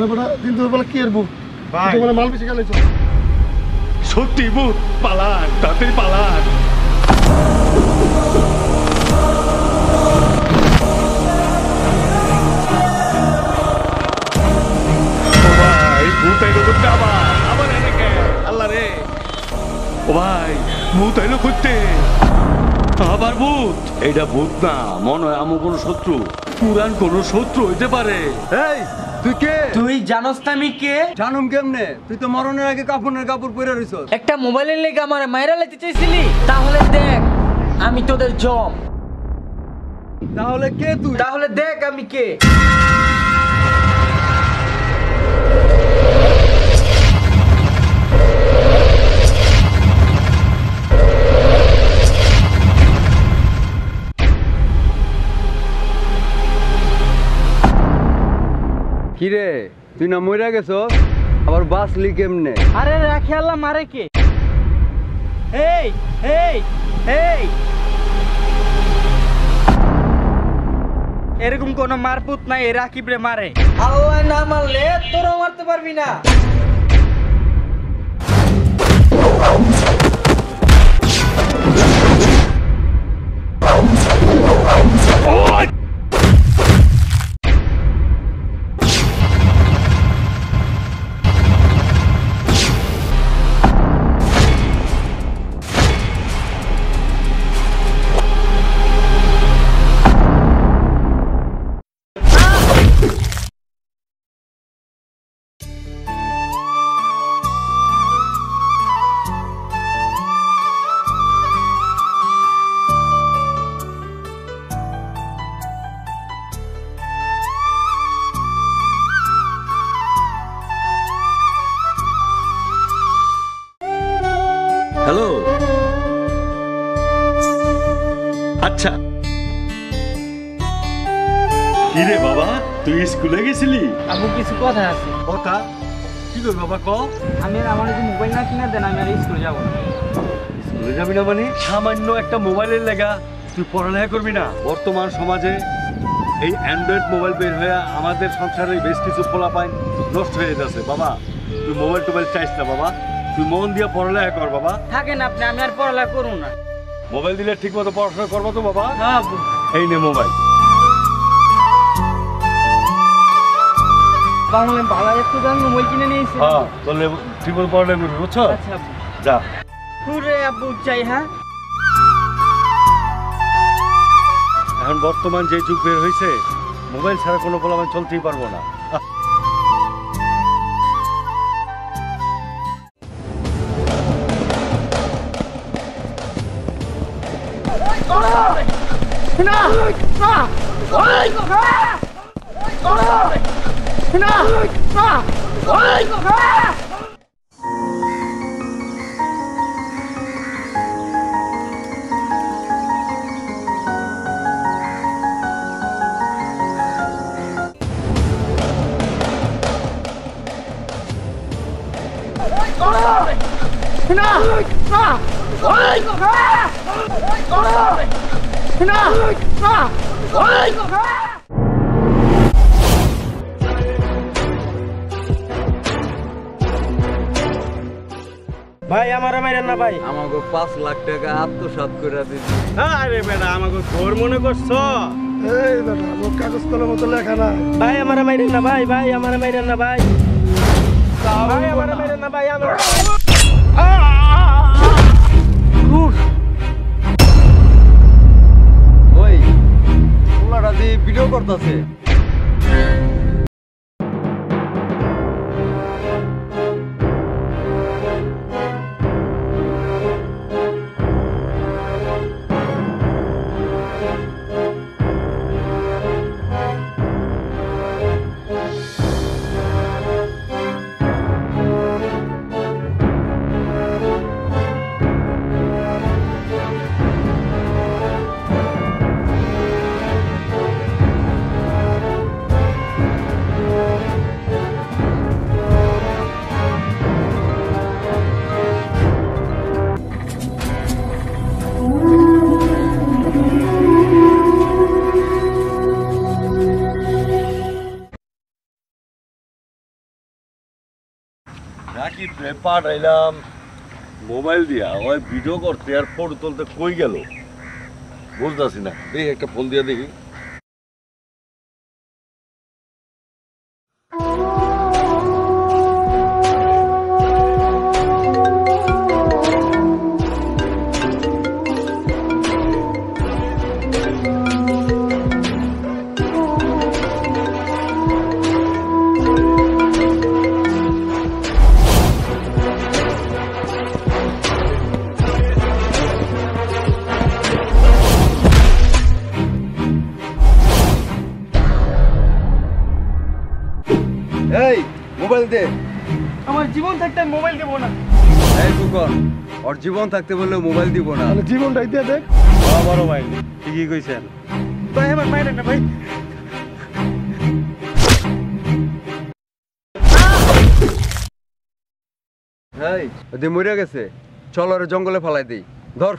আরে বড় দিন দুপুরবেলা কি করবো ভাই তোমার মাল বেশি গেলে সত্যি ভূত পালান তাড়াতাড়ি পালান ভাই ভূত আইলো করতে আবার এনেকে আল্লাহ রে ও ভাই ভূত আইলো করতে আবার ভূত এইটা ভূত না মনে হয় আমার কোনো শত্রু পুরান কোনো শত্রু হইতে পারে। এই তুই কে? তুই জানোস না আমি কে? জানুম কেমনে? তুই তো মরণের আগে কাপড়ের কাপড় পরে রইছস। একটা মোবাইলের লেগে আমারে মাইরা লাইতে চাইছিলি? তাহলে দেখ আমি তোদের জম। তাহলে কে তুই? তাহলে দেখ আমি কে। কিরে তুই না মইরা গেছস আবার বাঁচলি কেমনে? আরে রাখি আল্লাহ মারে কে? এই এই এই এরকম কোন মারপুত নাই এ রাকিবরে মারে। আল্লাহ না মারলে তোরও মারতে পারবি না। হ্যালো আচ্ছা কিরে বাবা তুই স্কুলে গেছিলি? আবু কিছু কথা আছে। কথা কি কর বাবা ক? আমি আর আমার মোবাইল না কিনা দেন আমি আর স্কুলে যাবো না। স্কুলে যাবি না মানে সামান্য একটা মোবাইলের লেগা তুই পড়ালেখা করবি না? বর্তমান সমাজে এই অ্যান্ড্রয়েড মোবাইল বের হয়ে আমাদের সংসারে বেশ কিছু পোলাপাইন নষ্ট হয়ে যাচ্ছে। বাবা তুই মোবাইল টোবাইল চাইস না বাবা, তুই মন দিয়ে পড়ালেখা কর বাবা। থাকেন আপনি, আমি আর পড়ালেখা করবো না। মোবাইল দিলে ঠিক মতো পড়াশোনা করবো তো বাবা? হ্যাঁ এই নে মোবাইল। বাংলা ভালো একটু দাম মোবাইল কিনে নিয়েছি। হ্যাঁ তাহলে ঠিক মতো পড়ালেখা করবি বুঝছো? আচ্ছা যা। পুরে আব্বু চাই। হ্যাঁ এখন বর্তমান যে যুগ বের হয়েছে মোবাইল ছাড়া কোনো পোলাপাইন চলতেই পারবো না। ভাই আমার মাইরেন না ভাই। আমাকে 5 লাখ টাকা আত্মসাৎ করে দিছি। আরে বেটা আমাকে ঘর মনে করছো? এই বেটা আমার কাগজ কলম মতো লেখা না ভাই আমার মাইরেন না ভাই, ভাই আমার মাইরেন না ভাই, ভাই আমার মাইরেন না ভাই। আমার ওই পোলাটা দিয়ে ভিডিও করতেছে। রে পাঠাইলাম মোবাইল দিয়া ওই ভিডিও করতে আর ফটো তুলতে কই গেল বুঝতেছি না। দেখি একটা ফোন দিয়া দেখি। এই মোবাইল দে। আমার জীবন থাকতে আমি মোবাইল দেবো না। এই ফুকন, ওর জীবন থাকতে বললে মোবাইল দিব না। তাহলে জীবনটাই দিয়ে দেখ। বড় ভাই ঠিকই কইছেন ভাই, আমার মাইরেন না ভাই। এই ওদি মরে গেছে, চল ওরে জঙ্গলে ফালাই দেই। ধর।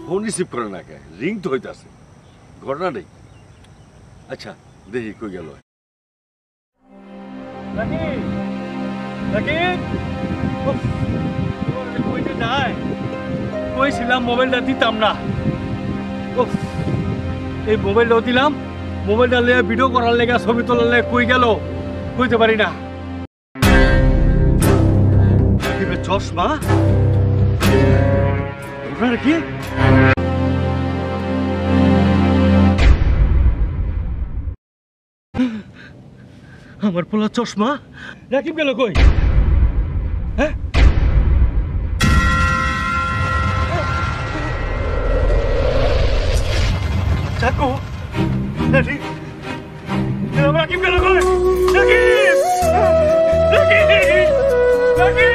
ফোন রিসিভ করে না কে? রিং তো হইতাছে, ঘটনা নেই। আচ্ছা দেখি কই গেল। কইছিলাম মোবাইলটা দিতাম না। এই মোবাইলটাও দিলাম, মোবাইলটা লেগে ভিডিও করার লেগে ছবি তোলার লেগে কই গেল কইতে পারি না। চশমা কি আমার পোলা চশমা রাকিব গেল কই? হ্যাঁ চাকু রাকিব গেল কই? রাকিব রাকিব রাকিব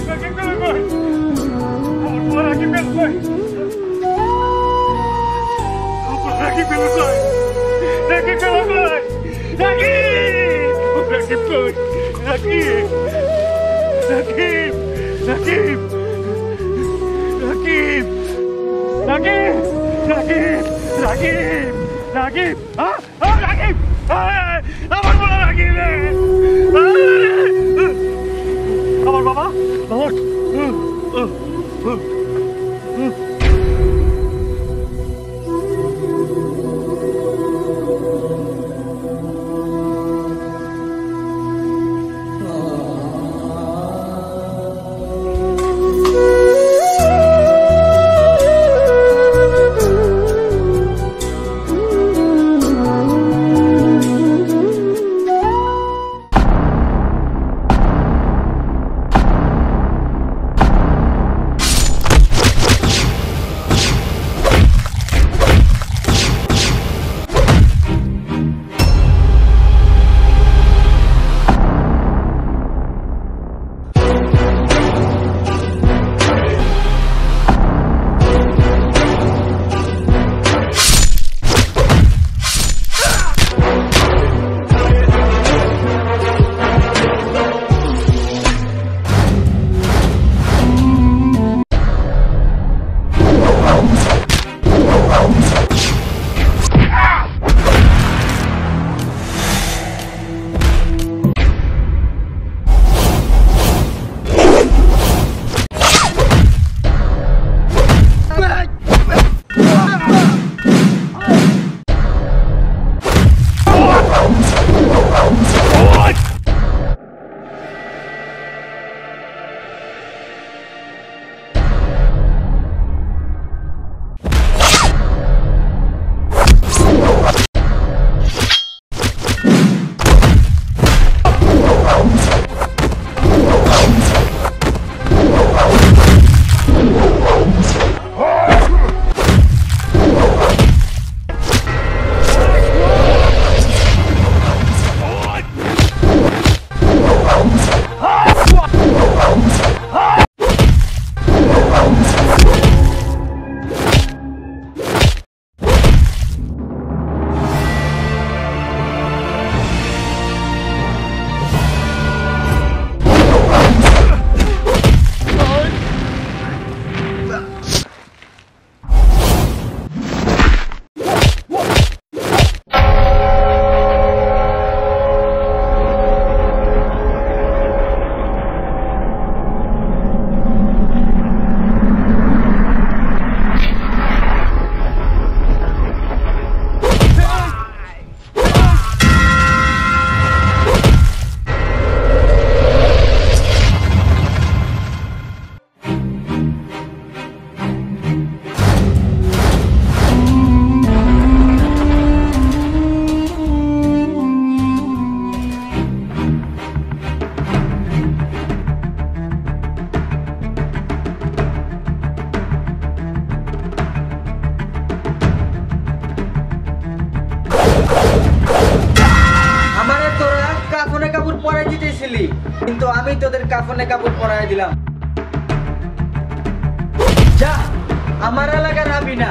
রাকিব গেল কই? আমার পোলা রাকিব গেল কই? রাকিব গেল কই? রাকিব গেল কই? রাকিব কই? রাকিব রাকিব রাকিব রাকিব রাকিব রাকিব রাকিব রাকিব রাকিব আমার বলা রাকিব রে আমার বাবা বাবা দিলি, কিন্তু আমি তোদের কাফনে কাপড় পরাই দিলাম। যা, আমার এলাকার আবি না।